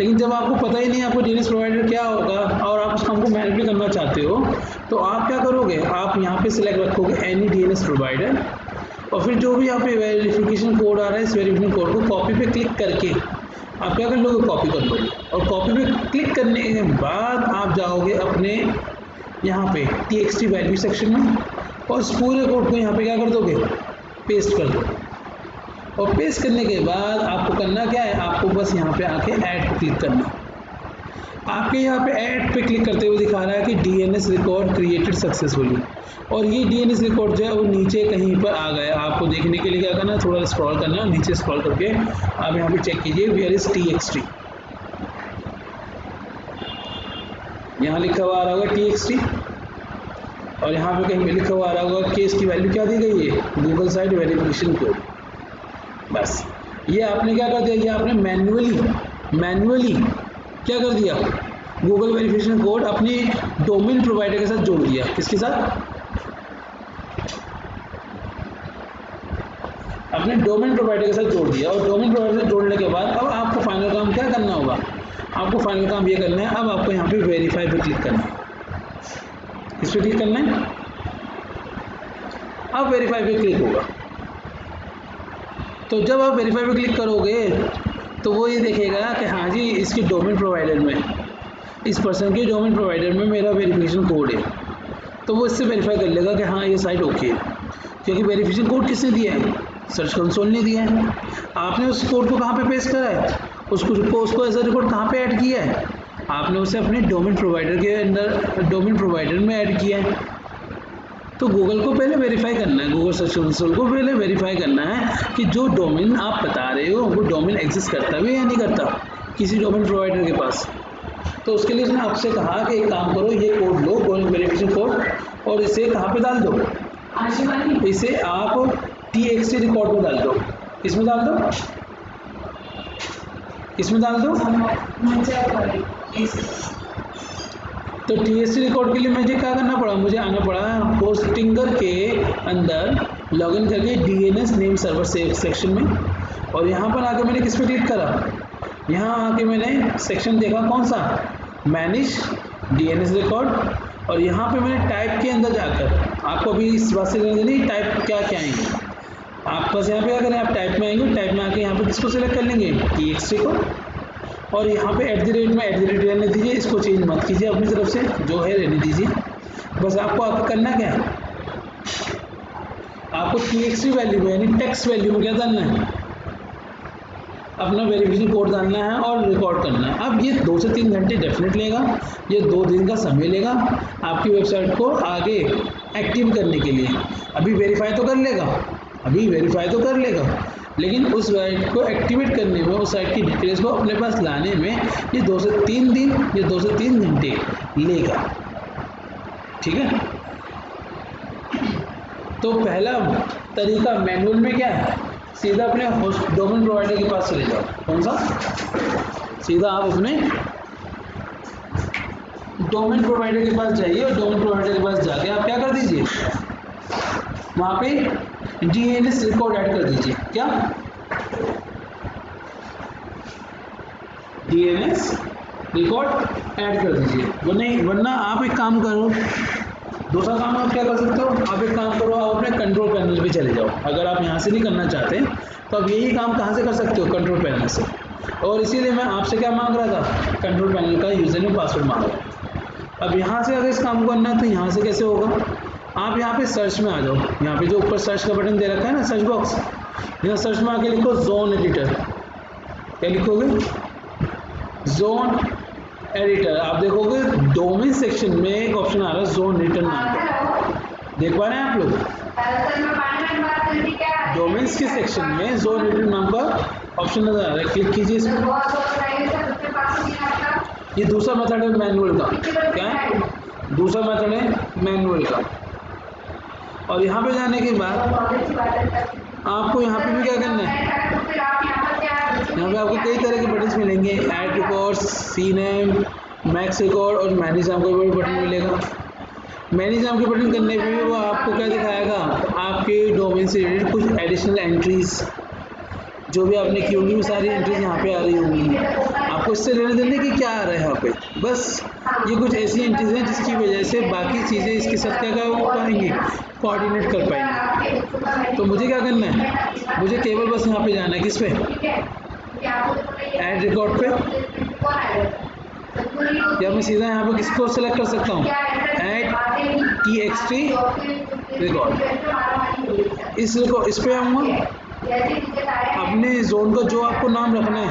लेकिन जब आपको पता ही नहीं आपको डीएनएस प्रोवाइडर क्या होगा और आप उस काम को मैनुअली करना चाहते हो, तो आप क्या करोगे, आप यहाँ पे सिलेक्ट रखोगे एनी डीएनएस प्रोवाइडर, और फिर जो भी यहाँ पे वेरिफिकेशन कोड आ रहा है इस वेरिफिकेशन कोड को कॉपी पे क्लिक करके आप क्या कर लोगे, कॉपी कर लोगे। और कॉपी पे क्लिक करने के बाद आप जाओगे अपने यहाँ पे txt वैल्यू सेक्शन में और उस पूरे कोड को यहाँ पे क्या कर दोगे, पेस्ट कर दो। और पेस्ट करने के बाद आपको करना क्या है, आपको बस यहाँ पे आके ऐड पे क्लिक करना। आपके यहाँ पे ऐड पे क्लिक करते हुए दिखा रहा है कि डीएनएस रिकॉर्ड क्रिएटेड सक्सेसफुली, और ये डीएनएस रिकॉर्ड जो है वो नीचे कहीं पर आ गया। आपको देखने के लिए क्या करना है, थोड़ा स्क्रॉल करना है, नीचे स्क्रॉल करके आप यहाँ पे चेक कीजिए वेयर इज txt, यहाँ लिखा हुआ आ रहा होगा txt, और यहाँ पे कहीं पे लिखा हुआ आ रहा होगा कि इसकी वैल्यू क्या दी गई है, गूगल साइट वेरिफिकेशन कोड। बस ये आपने क्या कर दिया, ये आपने मैन्युअली क्या कर दिया, गूगल वेरिफिकेशन कोड अपने डोमेन प्रोवाइडर के साथ जोड़ दिया। किसके साथ? अपने डोमेन प्रोवाइडर के साथ जोड़ दिया। और डोमेन प्रोवाइडर से जोड़ने के बाद अब आपको फाइनल काम क्या करना होगा, आपको फाइनल काम ये करना है, अब आपको यहाँ पे वेरीफाई पे क्लिक करना है। किस पे क्लिक करना है? अब वेरीफाई पे क्लिक होगा। तो जब आप वेरीफाई पे क्लिक करोगे तो वो ये देखेगा कि हाँ जी इसके डोमेन प्रोवाइडर में, इस पर्सन के डोमेन प्रोवाइडर में मेरा वेरिफिकेशन कोड है, तो वो इससे वेरीफाई कर लेगा कि हाँ ये साइट ओके है। क्योंकि वेरिफिकेशन कोड किसने दिया है, सर्च कंसोल ने दिया है। आपने उस कोड को कहाँ पे पेस्ट करा है, उसको एज अ रिकॉर्ड कहाँ पे ऐड किया है, आपने उसे अपने डोमेन प्रोवाइडर के अंदर डोमेन प्रोवाइडर में ऐड किया है। तो गूगल को पहले वेरीफाई करना है, गूगल सर्च कंसोल को पहले वेरीफाई करना है कि जो डोमेन आप बता रहे हो वो डोमेन एग्जिस्ट करता भी है या नहीं करता किसी डोमेन प्रोवाइडर के पास। तो उसके लिए उसने आपसे कहा कि एक काम करो, ये कोड लो, वेरिफिकेशन कोड, और इसे कहाँ पे डाल दो, इसे आप txt रिकॉर्ड में डाल दो। इसमें डाल दो, इसमें डाल दो। तो txt रिकॉर्ड के लिए मुझे क्या करना पड़ा, मुझे आना पड़ा होस्टिंगर के अंदर लॉगिन करके डीएनएस नेम सर्वर सेक्शन में, और यहाँ पर आके मैंने किस पे क्लिक करा, यहाँ आके मैंने सेक्शन देखा कौन सा, मैनेज डीएनएस रिकॉर्ड, और यहाँ पे मैंने टाइप के अंदर जाकर, आपको अभी इस बात से नहीं टाइप क्या क्या आएंगे, आप बस यहाँ पे क्या करें, आप टाइप में आएंगे, टाइप में आके यहाँ पे किसको सिलेक्ट कर लेंगे, txt को, और यहाँ पे @ में @ रहने दीजिए, इसको चेंज मत कीजिए अपनी तरफ से, जो है रहने दीजिए। बस आपको आगे करना क्या है, आपको txt वैल्यू में यानी टेक्स्ट वैल्यू में क्या डालना है, अपना वेरिफिकेशन कोड डालना है और रिकॉर्ड करना है। अब ये 2 से 3 घंटे डेफिनेट लेगा, ये 2 दिन का समय लेगा आपकी वेबसाइट को आगे एक्टिव करने के लिए। अभी वेरीफाई तो कर लेगा, लेकिन उस साइट को एक्टिवेट करने में, उस साइट की डिटेल्स को अपने पास लाने में ये 2 से 3 दिन, ये 2 से 3 घंटे लेगा। ठीक है, तो पहला तरीका मैनुअल में क्या है, सीधा अपने होस्ट डोमेन प्रोवाइडर के पास चले जाओ। कौन सा? सीधा आप अपने डोमेन प्रोवाइडर के पास जाइए और डोमेन प्रोवाइडर के पास जाके आप क्या कर दीजिए, वहाँ पे DNS रिकॉर्ड ऐड कर दीजिए। क्या DNS रिकॉर्ड ऐड कर दीजिए। वरना आप एक काम करो, दूसरा काम आप क्या कर सकते हो, आप एक काम करो, आप अपने कंट्रोल पैनल पे चले जाओ। अगर आप यहाँ से नहीं करना चाहते तो आप यही काम कहाँ से कर सकते हो, कंट्रोल पैनल से। और इसीलिए मैं आपसे क्या मांग रहा था, कंट्रोल पैनल का यूजर नेम पासवर्ड मांग रहा था। अब यहाँ से अगर इस काम को करना है तो यहाँ से कैसे होगा, आप यहाँ पे सर्च में आ जाओ। यहाँ पे जो ऊपर सर्च का बटन दे रखा है ना, सर्च बॉक्स, यहाँ सर्च में आके लिखो जोन एडिटर। क्या लिखोगे, जोन एडिटर। आप देखोगे डोमेन सेक्शन में एक ऑप्शन आ रहा है जोन एडिटर नाम का, देख पा रहे हैं आप लोग। डोमेन्स के सेक्शन में जोन एडिटर नाम का ऑप्शन नजर आ रहा है, क्लिक कीजिए इस पर। ये दूसरा मेथड है मैनुअल का। क्या है, दूसरा मेथड है मैनुअल का। और यहाँ पे जाने के बाद आपको यहाँ पे भी क्या करना है, यहाँ पे आपको कई तरह के बटन्स मिलेंगे, ऐड रिकॉर्ड्स, सीनेम, मैक्स रिकॉर्ड और मैनेज नाम का भी बटन मिलेगा। मैनेज नाम के बटन करने पे भी वो आपको क्या दिखाएगा, आपके डोमेन से रिलेटेड कुछ एडिशनल एंट्रीज जो भी आपने की होंगी, वो सारी एंट्रीज यहाँ पे आ रही होंगी। आपको इससे लेने देने की क्या आ रहा है यहाँ पे, बस ये कुछ ऐसी एंट्रीज हैं जिसकी वजह से बाकी चीज़ें इसके साथ क्या कर पाएंगे, कोऑर्डिनेट कर पाएंगे। तो मुझे क्या करना है, मुझे केवल बस यहाँ पे जाना है, किस पे, ऐड रिकॉर्ड पे, या मैं सीधा यहाँ पे किसको सेलेक्ट कर सकता हूँ, ऐड TXT रिकॉर्ड। इस पे आऊँगा, अपने जोन का जो आपको नाम रखना है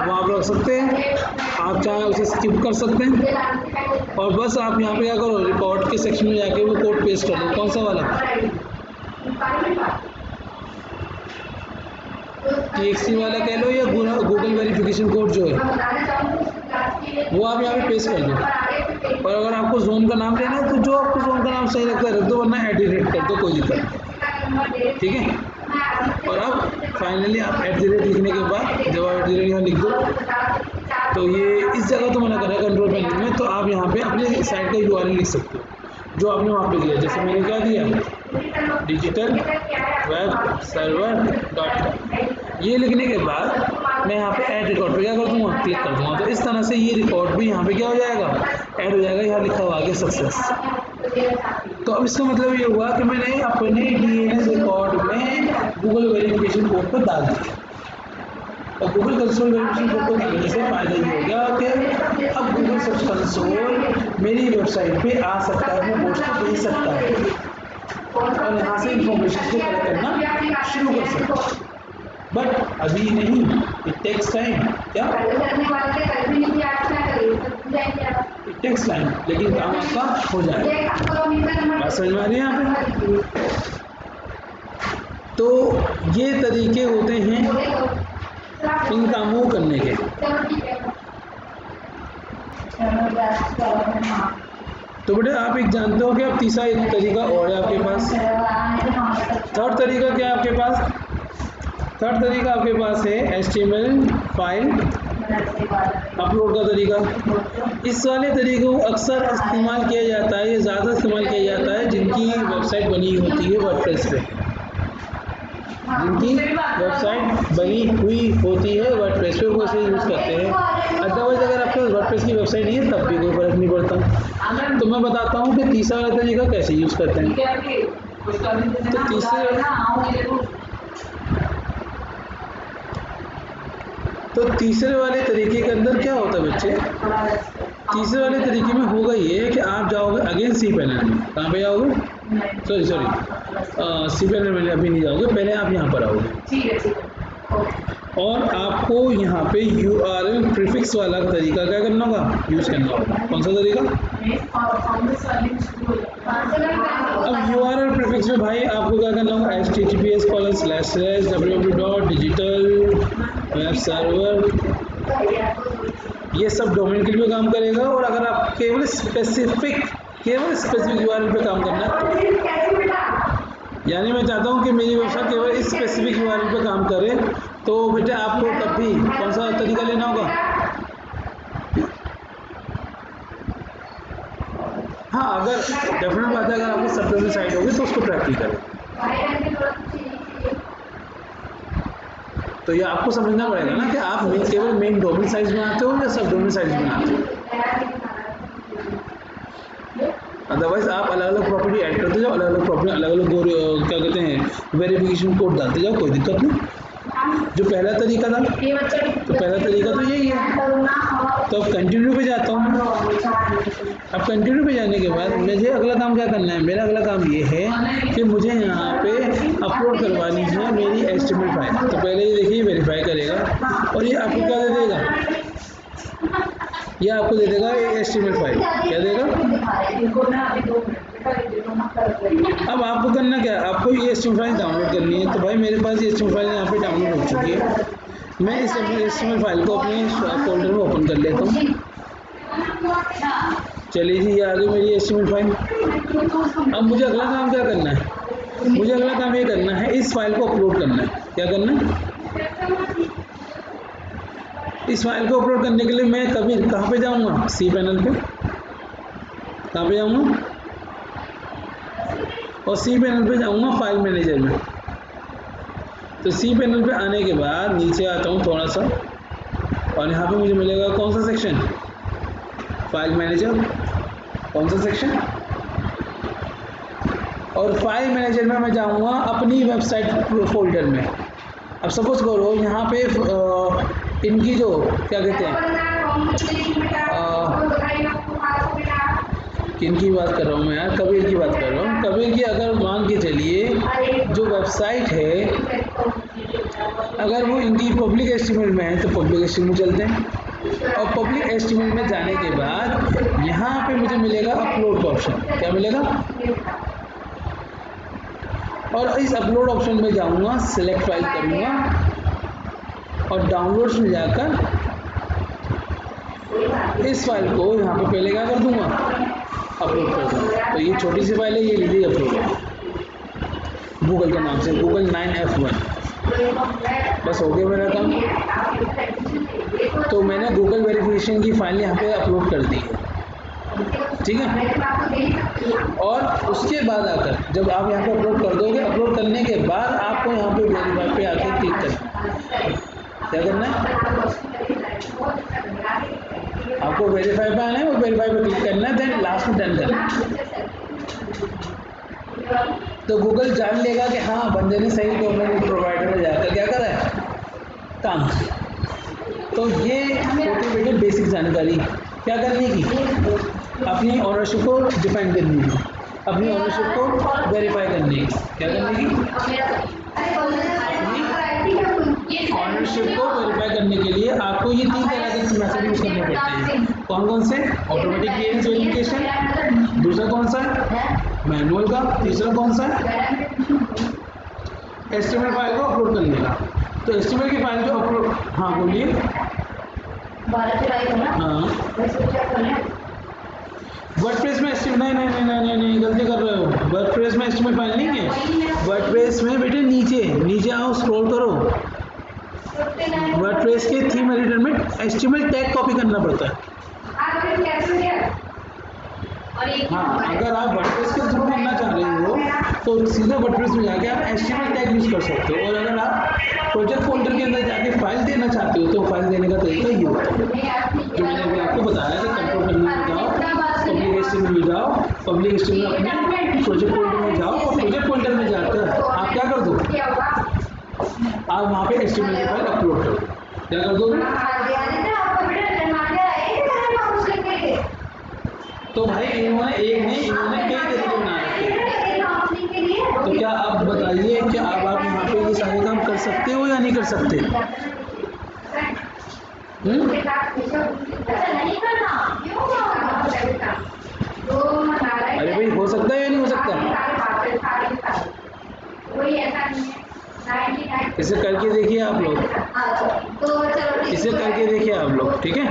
वो आप रख सकते हैं, आप चाहे उसे स्किप कर सकते हैं। और बस आप यहाँ पे क्या करो, रिकॉर्ड के सेक्शन में जाके वो कोड पेस्ट कर दो। कौन सा वाला, TXT वाला कह लो, या गूगल वेरिफिकेशन कोड जो है वो आप यहाँ पे पेस्ट कर दो। और अगर आपको जोन का नाम लेना है तो जो आपको जोन का नाम सही लगता है रख दो, वरना एडिट कर दो, कोई दिक्कत नहीं, ठीक है। और अब फाइनली आप @ लिखने के बाद जब आप @ यहाँ लिख दो तो ये इस जगह तो मना कर रहा है कंट्रोल पैनल में, तो आप यहाँ पे अपने साइट का URL लिख सकते हो जो आपने वहाँ पे दिया। जैसे मैंने क्या दिया, डिजिटल वेब सर्वर .com। ये लिखने के बाद मैं यहाँ पे ऐड रिकॉर्ड पे क्या कर दूँगा, क्लिक कर दूँगा। तो इस तरह से ये रिकॉर्ड भी यहाँ पे क्या हो जाएगा, ऐड हो जाएगा। यहाँ लिखा हुआ आगे सक्सेस। तो अब इसका मतलब ये हुआ कि मैंने अपने DNS रिकॉर्ड में गूगल वेरिफिकेशन कोड को डाल दिया। और गूगल कंसोल वेरिफिकेशन कोड को डालने से फायदा ये हो गया कि अब गूगल सर्च कंसोल मेरी वेबसाइट पे आ सकता है, अपने पोस्ट को भेज सकता है और यहाँ से इंफॉर्मेशन को कलेक्ट करना शुरू कर सकता है। बट अभी नहीं, इट टेक्स टाइम। क्या, इट टेक्स टाइम, लेकिन काम आपका हो जाएगा। बात समझ में आ रही है यहाँ पे। तो ये तरीके होते हैं इन कामों को करने के। तो बेटे आप एक जानते हो कि अब तीसरा एक तरीका और है आपके पास। थर्ड तरीका क्या है आपके पास, थर्ड तरीका आपके पास है HTML फाइल अपलोड का तरीका। इस वाले तरीके को अक्सर इस्तेमाल किया जाता है, ये ज़्यादा इस्तेमाल किया जाता है जिनकी वेबसाइट बनी होती है वर्डप्रेस पे, जिनकी वेबसाइट बनी हुई होती है वर्डप्रेस पे, वो इसे यूज़ करते हैं। अदरवाइज अगर आपके पास वर्डप्रेस की वेबसाइट नहीं है तब भी कोई फ़र्क नहीं पड़ता। तो मैं बताता हूँ कि तीसरा वाला तरीका कैसे यूज़ करते हैं। तो तीसरे वाले तरीके के अंदर क्या होता है बच्चे, तीसरे वाले तरीके में होगा ये कि आप जाओगे अगेन सी पैनल में। कहाँ पे जाओगे, सॉरी सी पैनल में अभी नहीं जाओगे, पहले आप यहाँ पर आओगे और आपको यहाँ पे URL प्रीफिक्स वाला तरीका क्या करना होगा, यूज़ करना होगा। कौन सा तरीका, अब URL प्रीफिक्स में भाई आपको क्या करना होगा, https:// www.digitalwebserver, ये सब डोमेन के लिए काम करेगा। और अगर आप केवल स्पेसिफिक URL पे काम करना है, यानी मैं चाहता हूँ कि मेरी वेबसाइट केवल इस स्पेसिफिक URL पे काम करे, तो बेटा आपको तब भी कौन सा तरीका लेना होगा, हाँ, अगर डेफिनेट बात है, अगर आपकी सब डोमेन साइट होगी तो उसको ट्रैक नहीं करेगा। तो ये आपको समझना पड़ेगा ना कि आप केवल मेन डोमेन साइज बनाते हो या सब डोमेन साइज बनाते हो। अदरवाइज आप अलग अलग प्रॉपर्टी ऐड करते जाओ, अलग अलग प्रॉपर्टी, अलग अलग क्या कहते हैं वेरिफिकेशन कोड डालते जाओ, कोई दिक्कत नहीं। जो पहला तरीका था, तो पहला तरीका तो यही है। तो अब कंटिन्यू पे जाता हूँ। अब कंटिन्यू पे जाने के बाद मुझे अगला काम क्या करना है? मेरा अगला काम ये है कि मुझे यहाँ पे अपलोड करवानी है मेरी HTML फाइल। तो पहले ये देखिए वेरीफाई करेगा और ये आपको क्या दे देगा? ये आपको दे देगा HTML फाइल। क्या देगा? अब आपको करना क्या है? आपको ये HTML फाइल डाउनलोड करनी है। तो भाई मेरे पास ये HTML फाइल यहाँ पे डाउनलोड हो चुकी है। मैं इस HTML फाइल को अपने फोल्डर में ओपन कर लेता हूँ। चलिए जी, ये आ गई मेरी HTML फाइल। अब मुझे अगला काम क्या करना है? मुझे अगला काम ये करना है, इस फाइल को अपलोड करना है। क्या करना है? इस फाइल को अपलोड करने के लिए मैं कहाँ पे जाऊँगा? सी पैनल पे। कहाँ पे जाऊँगा? और सी पैनल पे जाऊँगा फाइल मैनेजर में। तो सी पैनल पे आने के बाद नीचे आता हूँ थोड़ा सा, और यहाँ पे मुझे मिलेगा कौन सा सेक्शन? File manager. कौन सा सेक्शन? और फाइल मैनेजर में मैं जाऊँगा अपनी वेबसाइट फोल्डर में। अब सपोज करो यहाँ पे इनकी जो क्या कहते हैं, किन की बात कर रहा हूँ मैं यार? कबीर की बात कर रहा हूँ। कबीर की अगर मान के चलिए जो वेबसाइट है, अगर वो इनकी पब्लिक HTML में है तो पब्लिक HTML में चलते हैं। और पब्लिक HTML में जाने के बाद यहाँ पे मुझे मिलेगा अपलोड का ऑप्शन। क्या मिलेगा? और इस अपलोड ऑप्शन में जाऊँगा, सिलेक्ट फाइल करूँगा और डाउनलोड्स में जाकर इस फाइल को यहाँ पे पहले क्या कर दूँगा? अपलोड कर दूँगा। तो ये छोटी सी फाइल है, ये लीजिए अपलोड गूगल के नाम से, Google 9F1। बस हो गया मेरा काम। तो मैंने गूगल वेरिफिकेशन की फाइल यहाँ पे अपलोड कर दी है, ठीक है। और उसके बाद आकर जब आप यहाँ पे अपलोड कर दोगे, अपलोड करने के बाद आपको यहाँ पे वेरीफाई पे आके क्लिक करना है। क्या करना है? आपको वेरीफाई पे आना है और वेरीफाई पे क्लिक करना है, देन लास्ट में डन करना है। तो गूगल जान लेगा कि हाँ बंदे ने सही डोमेन प्रोवाइडर में जाकर क्या करा है? काम। तो ये छोटी बेटी बेसिक जानकारी क्या करने की? अपनी ऑनरशिप को डिफाइन करने की, अपनी ऑनरशिप को वेरीफाई करने की। क्या करने की? ऑनरशिप को वेरीफाई करने के लिए आपको ये 3 तरह के मेथड यूज करने पड़ते हैं। कौन कौन से? ऑटोमेटिक क्लियरेंस वेरिफिकेशन, दूसरा कौन सा है? मैनुअल का, तीसरा कौन सा है? HTML फाइल को अपलोड करने का। तो HTML की फाइल जो अपलोड, हाँ बोलिए। हाँ, वर्डप्रेस में नहीं, गलती कर रहे हो। वर्डप्रेस में HTML फाइल नहीं है। वर्डप्रेस में बेटे नीचे आओ, स्क्रॉल करो। वर्डप्रेस के थीम एडिटर में HTML टैग कॉपी करना पड़ता है। हाँ, अगर आप वर्डप्रेस के थ्रू करना चाह रहे हो तो सीधा वर्डप्रेस में जाके आप HTML टैग यूज कर सकते हो। और अगर आप प्रोजेक्ट फोल्डर के अंदर जाके फाइल देना चाहते हो तो फाइल देने का तरीका ये होता है जो मैंने अभी आपको बताया कि कंट्रोल पैनल में जाओ, पब्लिक HTML में जाओ, पब्लिक HTML में अपने प्रोजेक्ट फोल्डर में जाओ और प्रोजेक्ट फोल्डर में जाकर आप क्या कर दो? आप वहाँ पे HTML की फाइल अपलोड कर दो। क्या कर दोगे? तो भाई इन्होंने एक नहीं, इन्होंने कई तरीके बना रखे हैं। तो क्या आप बताइए कि अब आप यहाँ पे ये सारे काम कर सकते हो या नहीं कर सकते? अरे भाई हो सकता है या नहीं हो सकता? इसे करके देखिए आप लोग, इसे करके देखिए आप लोग, ठीक है।